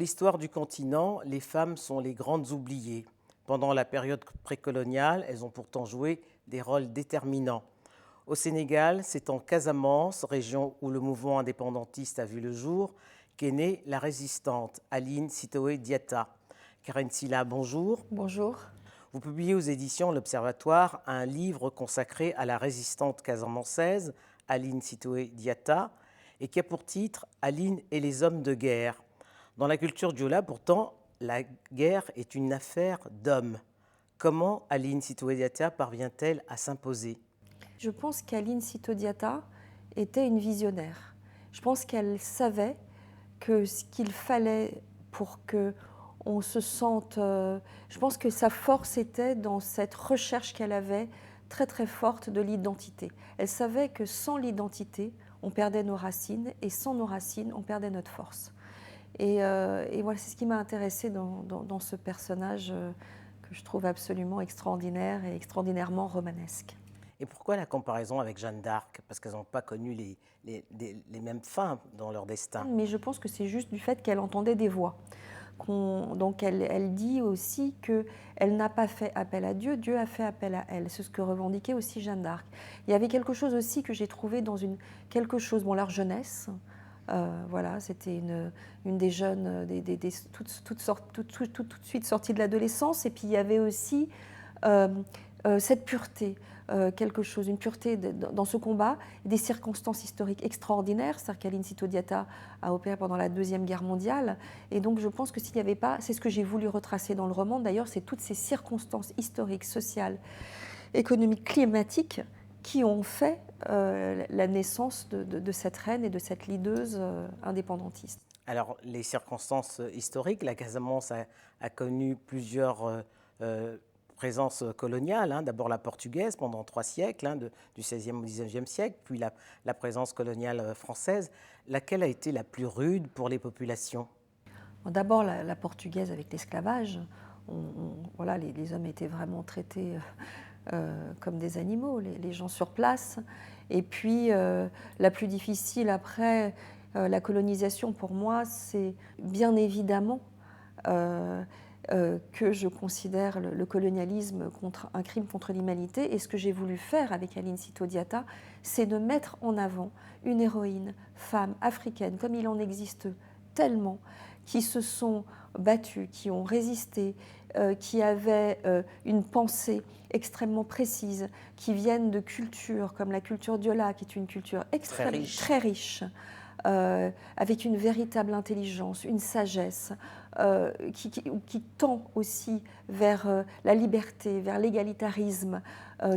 l'histoire du continent, les femmes sont les grandes oubliées. Pendant la période précoloniale, elles ont pourtant joué des rôles déterminants. Au Sénégal, c'est en Casamance, région où le mouvement indépendantiste a vu le jour, qu'est née la résistante Aline Sitoé Diatta. Karen Silla, bonjour. Bonjour. Vous publiez aux éditions L'Observatoire un livre consacré à la résistante casamançaise, Aline Sitoé Diatta, et qui a pour titre « Aline et les hommes de guerre ». Dans la culture diola, pourtant, la guerre est une affaire d'hommes. Comment Aline Sitoé Diatta parvient-elle à s'imposer ? Je pense qu'Aline Sitoé Diatta était une visionnaire. Je pense qu'elle savait que ce qu'il fallait pour qu'on se sente... je pense que sa force était dans cette recherche qu'elle avait très très forte de l'identité. Elle savait que sans l'identité, on perdait nos racines, et sans nos racines, on perdait notre force. Et voilà, c'est ce qui m'a intéressée dans ce personnage que je trouve absolument extraordinaire et extraordinairement romanesque. Et pourquoi la comparaison avec Jeanne d'Arc ? Parce qu'elles n'ont pas connu les mêmes fins dans leur destin. Mais je pense que c'est juste du fait qu'elle entendait des voix. Donc elle dit aussi qu'elle n'a pas fait appel à Dieu, Dieu a fait appel à elle. C'est ce que revendiquait aussi Jeanne d'Arc. Il y avait quelque chose aussi que j'ai trouvé dans leur jeunesse. Voilà, c'était une des jeunes, tout de suite sorties de l'adolescence. Et puis il y avait aussi cette pureté, une pureté dans ce combat, des circonstances historiques extraordinaires. C'est-à-dire qu'Aline Sitoé Diatta a opéré pendant la Deuxième Guerre mondiale. Et donc je pense que s'il n'y avait pas, c'est ce que j'ai voulu retracer dans le roman d'ailleurs, c'est toutes ces circonstances historiques, sociales, économiques, climatiques qui ont fait la naissance de cette reine et de cette leaduse indépendantiste. Alors, les circonstances historiques, la Casamance a connu plusieurs présences coloniales. D'abord la portugaise pendant 3 siècles, du XVIe au XIXe siècle, puis la présence coloniale française. Laquelle a été la plus rude pour les populations ? D'abord la portugaise avec l'esclavage. Voilà, les hommes étaient vraiment traités comme des animaux, les gens sur place. Et puis la plus difficile après la colonisation pour moi, c'est bien évidemment que je considère le colonialisme un crime contre l'humanité. Et ce que j'ai voulu faire avec Aline Sitoé Diatta, c'est de mettre en avant une héroïne femme africaine, comme il en existe tellement, qui se sont battues, qui ont résisté, qui avaient une pensée extrêmement précise, qui viennent de cultures comme la culture diola, qui est une culture extrêmement très riche, avec une véritable intelligence, une sagesse, qui tend aussi vers la liberté, vers l'égalitarisme,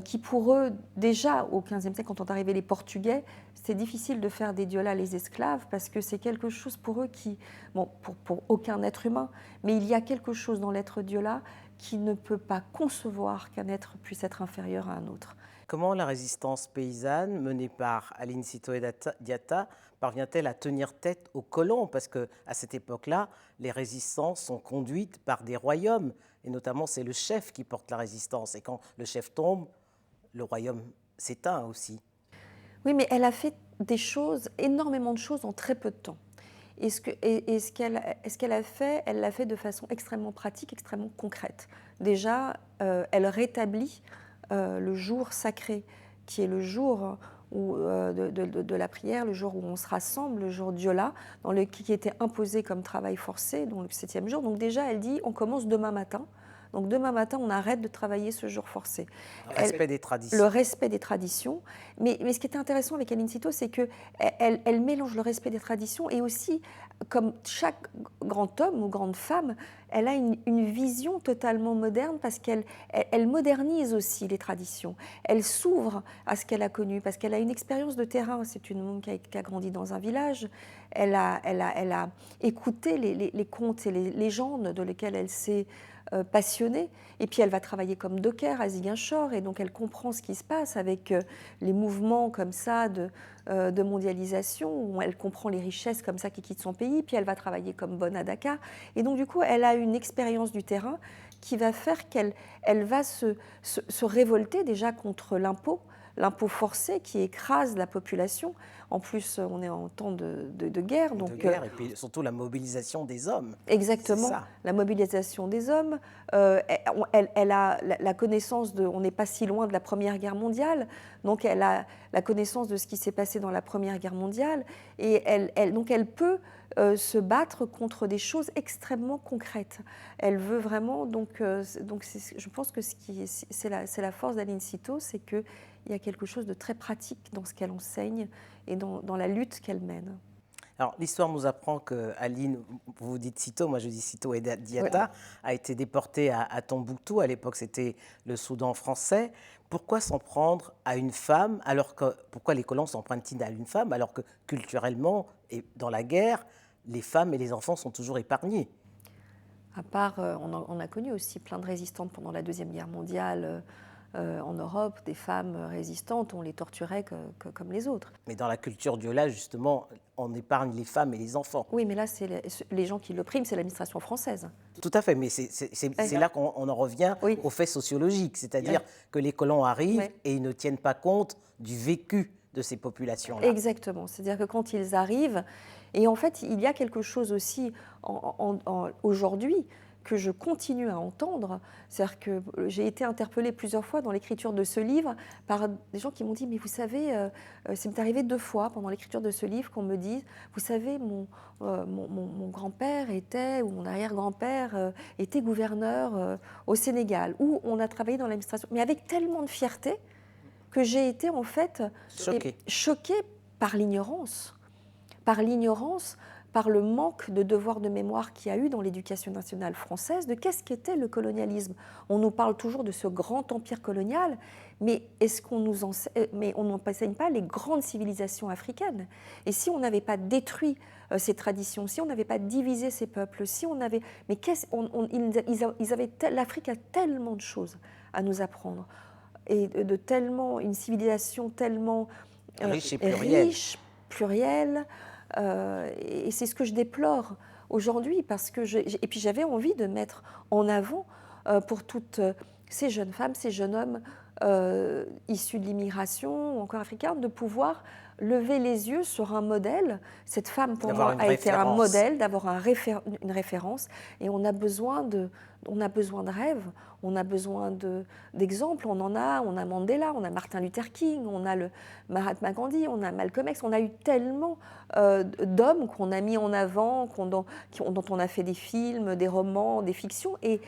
qui pour eux, déjà au XVe siècle, quand sont arrivés les Portugais, c'était difficile de faire des diolas les esclaves, parce que c'est quelque chose pour eux qui, bon, pour aucun être humain, mais il y a quelque chose dans l'être diola qui ne peut pas concevoir qu'un être puisse être inférieur à un autre. Comment la résistance paysanne, menée par Aline Sitoé Diatta, parvient-elle à tenir tête aux colons ? Parce qu'à cette époque-là, les résistances sont conduites par des royaumes, et notamment c'est le chef qui porte la résistance. Et quand le chef tombe, le royaume s'éteint aussi. Oui, mais elle a fait des choses, énormément de choses en très peu de temps. Et ce qu'elle a fait, elle l'a fait de façon extrêmement pratique, extrêmement concrète. Déjà, elle rétablit le jour sacré, qui est le jour de la prière, le jour où on se rassemble, le jour diola, qui était imposé comme travail forcé, donc le 7e jour. Donc déjà, elle dit, on commence demain matin. Donc demain matin, on arrête de travailler ce jour forcé. Le respect des traditions. Le respect des traditions. Mais ce qui est intéressant avec Aline Sitoé, c'est qu'elle mélange le respect des traditions et aussi, comme chaque grand homme ou grande femme, elle a une vision totalement moderne parce qu'elle modernise aussi les traditions. Elle s'ouvre à ce qu'elle a connu parce qu'elle a une expérience de terrain. C'est une femme qui a grandi dans un village. Elle a écouté les contes et les légendes de lesquelles elle s'est passionnée, et puis elle va travailler comme docker à Ziguinchor, et donc elle comprend ce qui se passe avec les mouvements comme ça de mondialisation, où elle comprend les richesses comme ça qui quittent son pays, puis elle va travailler comme bonne à Dakar, et donc du coup elle a une expérience du terrain qui va faire qu'elle va se révolter déjà contre l'impôt, l'impôt forcé qui écrase la population. En plus, on est en temps de guerre. Donc, de guerre, et puis surtout la mobilisation des hommes. Exactement, la mobilisation des hommes. Elle a la connaissance on n'est pas si loin de la Première Guerre mondiale, donc elle a la connaissance de ce qui s'est passé dans la Première Guerre mondiale, et donc elle peut se battre contre des choses extrêmement concrètes. Elle veut vraiment, je pense que c'est la force d'Aline Citeau, c'est qu'il y a quelque chose de très pratique dans ce qu'elle enseigne et dans la lutte qu'elle mène. Alors, l'histoire nous apprend que Aline, vous dites Citeau, moi je dis Citeau et Diatta, a été déportée à Tombouctou. À l'époque, c'était le Soudan français. Pourquoi s'en prendre à une femme, pourquoi les colons s'en prennent-ils à une femme, alors que culturellement, et dans la guerre, les femmes et les enfants sont toujours épargnés? À part, on a connu aussi plein de résistantes pendant la Deuxième Guerre mondiale. En Europe, des femmes résistantes, on les torturait comme les autres. Mais dans la culture diola, justement, on épargne les femmes et les enfants. Oui, mais là, c'est les gens qui l'oppriment, c'est l'administration française. Tout à fait, mais c'est là qu'on en revient aux faits sociologiques, c'est-à-dire que les colons arrivent et ils ne tiennent pas compte du vécu de ces populations-là. Exactement, c'est-à-dire que quand ils arrivent, et en fait, il y a quelque chose aussi aujourd'hui que je continue à entendre, c'est-à-dire que j'ai été interpellée plusieurs fois dans l'écriture de ce livre par des gens qui m'ont dit « mais vous savez, ça m'est arrivé 2 fois pendant l'écriture de ce livre qu'on me dise « vous savez, mon grand-père était, ou mon arrière-grand-père était gouverneur au Sénégal, où on a travaillé dans l'administration ». Mais avec tellement de fierté que j'ai été en fait choquée par l'ignorance, par le manque de devoir de mémoire qu'il y a eu dans l'éducation nationale française de qu'est-ce qu'était le colonialisme. On nous parle toujours de ce grand empire colonial, mais est-ce qu'on nous mais on n'enseigne pas les grandes civilisations africaines. Et si on n'avait pas détruit ces traditions, si on n'avait pas divisé ces peuples, si on avait, mais l'Afrique a tellement de choses à nous apprendre, et une civilisation tellement riche, plurielle. Et c'est ce que je déplore aujourd'hui, parce que et puis j'avais envie de mettre en avant pour toutes ces jeunes femmes, ces jeunes hommes issus de l'immigration, ou encore africains, de pouvoir lever les yeux sur un modèle. Cette femme, pour moi, a été un modèle, d'avoir une référence, et on a besoin de rêves, on a besoin d'exemples, on a Mandela, on a Martin Luther King, on a le Mahatma Gandhi, on a Malcolm X, on a eu tellement d'hommes qu'on a mis en avant, dont on a fait des films, des romans, des fictions, et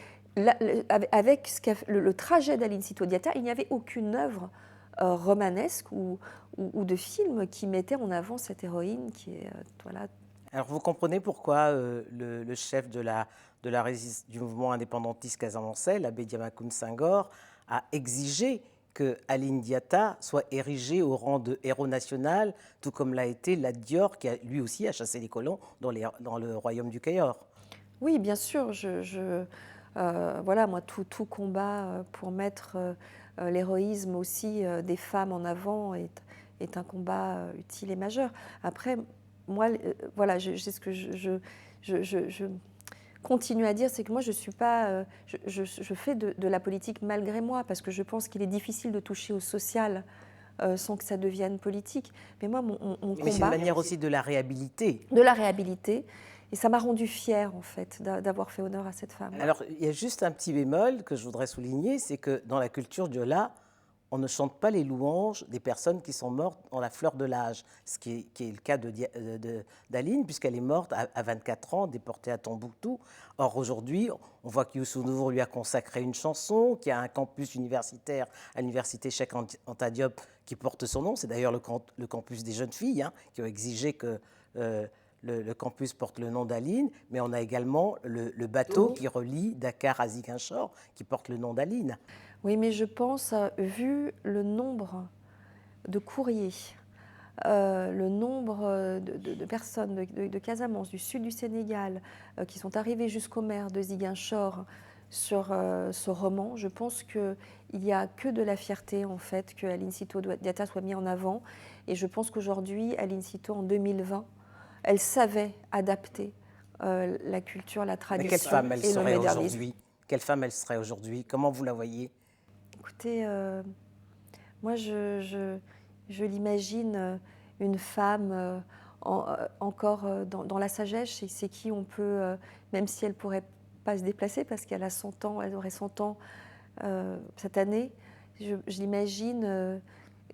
avec le trajet d'Aline Citeau Diatta, il n'y avait aucune œuvre romanesque ou de film qui mettait en avant cette héroïne qui est voilà. Alors vous comprenez pourquoi le chef du mouvement indépendantiste casamançais, l'abbé Diamacoune Senghor, a exigé que Aline Diatta soit érigée au rang de héros national, tout comme l'a été Lat Dior, qui lui aussi a chassé les colons dans le royaume du Cayor. Oui, bien sûr. Voilà, moi, tout combat pour mettre l'héroïsme aussi des femmes en avant est un combat utile et majeur. Après, moi, voilà, ce que je continue à dire, c'est que moi, je suis pas, je fais de la politique malgré moi, parce que je pense qu'il est difficile de toucher au social sans que ça devienne politique. Mais moi, mon combat... Mais c'est une manière aussi de la réhabiliter. De la réhabiliter. Et ça m'a rendue fière, en fait, d'avoir fait honneur à cette femme. Alors, il y a juste un petit bémol que je voudrais souligner, c'est que dans la culture diola, on ne chante pas les louanges des personnes qui sont mortes dans la fleur de l'âge, ce qui est le cas d'Aline, puisqu'elle est morte à 24 ans, déportée à Tombouctou. Or, aujourd'hui, on voit que Youssou N'Dour lui a consacré une chanson, qu'il y a un campus universitaire à l'université Cheikh Anta Diop qui porte son nom. C'est d'ailleurs le campus des jeunes filles qui ont exigé que le campus porte le nom d'Aline, mais on a également le bateau qui relie Dakar à Ziguinchor qui porte le nom d'Aline. Oui, mais je pense, vu le nombre de courriers, le nombre de personnes de Casamance, du sud du Sénégal, qui sont arrivées jusqu'au maire de Ziguinchor sur ce roman, je pense qu'il n'y a que de la fierté, en fait, que Aline Citeau Diatta soit mise en avant. Et je pense qu'aujourd'hui, Aline Citeau, en 2020, elle savait adapter la culture, la tradition. Mais quelle femme elle et serait le modernisme. aujourd'hui? Quelle femme elle serait aujourd'hui? Comment vous la voyez? Écoutez, Moi, je l'imagine une femme encore dans la sagesse, c'est qui on peut, même si elle ne pourrait pas se déplacer parce qu'elle a 100 ans, elle aurait 100 ans cette année, je l'imagine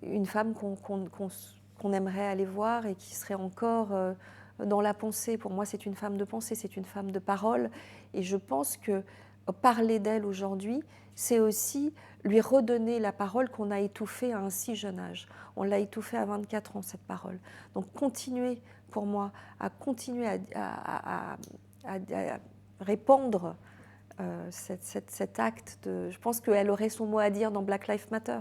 une femme qu'on aimerait aller voir et qui serait encore dans la pensée. Pour moi, c'est une femme de pensée, c'est une femme de parole. Et je pense que parler d'elle aujourd'hui, c'est aussi lui redonner la parole qu'on a étouffée à un si jeune âge. On l'a étouffée à 24 ans, cette parole. Donc continuer, pour moi, à continuer à répandre cet acte de... Je pense qu'elle aurait son mot à dire dans Black Lives Matter.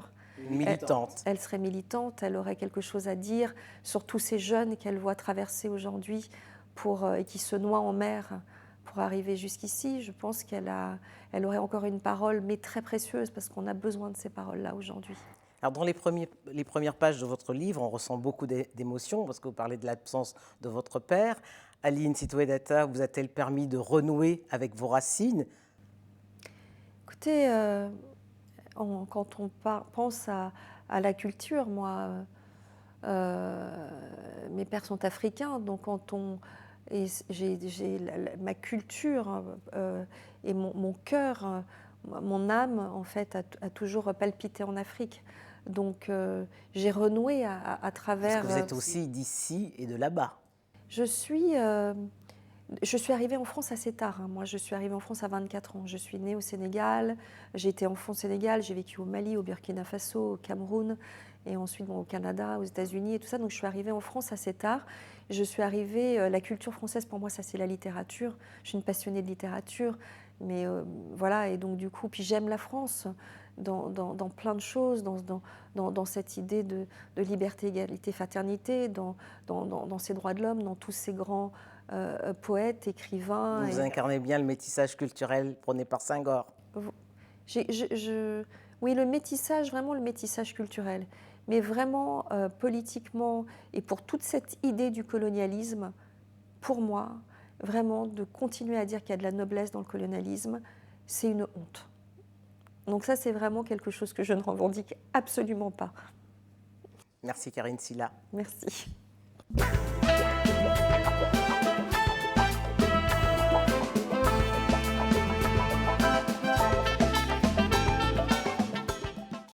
Une militante. Elle serait militante, elle aurait quelque chose à dire sur tous ces jeunes qu'elle voit traverser aujourd'hui et qui se noient en mer pour arriver jusqu'ici. Je pense qu'elle aurait encore une parole, mais très précieuse, parce qu'on a besoin de ces paroles-là aujourd'hui. Alors dans les premières pages de votre livre, on ressent beaucoup d'émotions, parce que vous parlez de l'absence de votre père. Aline Sitoé-Diatta vous a-t-elle permis de renouer avec vos racines? Écoutez, quand on pense à la culture, moi, mes pères sont africains, donc ma culture et mon cœur, mon âme, en fait, a toujours palpité en Afrique. Donc, j'ai renoué à travers... Parce que vous êtes aussi d'ici et de là-bas. Je suis arrivée en France assez tard. Moi, je suis arrivée en France à 24 ans. Je suis née au Sénégal, j'ai été enfant au Sénégal, j'ai vécu au Mali, au Burkina Faso, au Cameroun, et ensuite au Canada, aux États-Unis et tout ça. Donc, je suis arrivée en France assez tard. Je suis arrivée, la culture française, pour moi, ça, c'est la littérature. Je suis une passionnée de littérature. Mais voilà, et donc, du coup, puis j'aime la France dans plein de choses, dans cette idée de liberté, égalité, fraternité, dans ces droits de l'homme, dans tous ces grands poètes, écrivains. Vous incarnez bien le métissage culturel prôné par Senghor. Oui, le métissage, vraiment le métissage culturel. Mais vraiment, politiquement, et pour toute cette idée du colonialisme, pour moi, vraiment, de continuer à dire qu'il y a de la noblesse dans le colonialisme, c'est une honte. Donc ça, c'est vraiment quelque chose que je ne revendique absolument pas. Merci Karine Silla. Merci.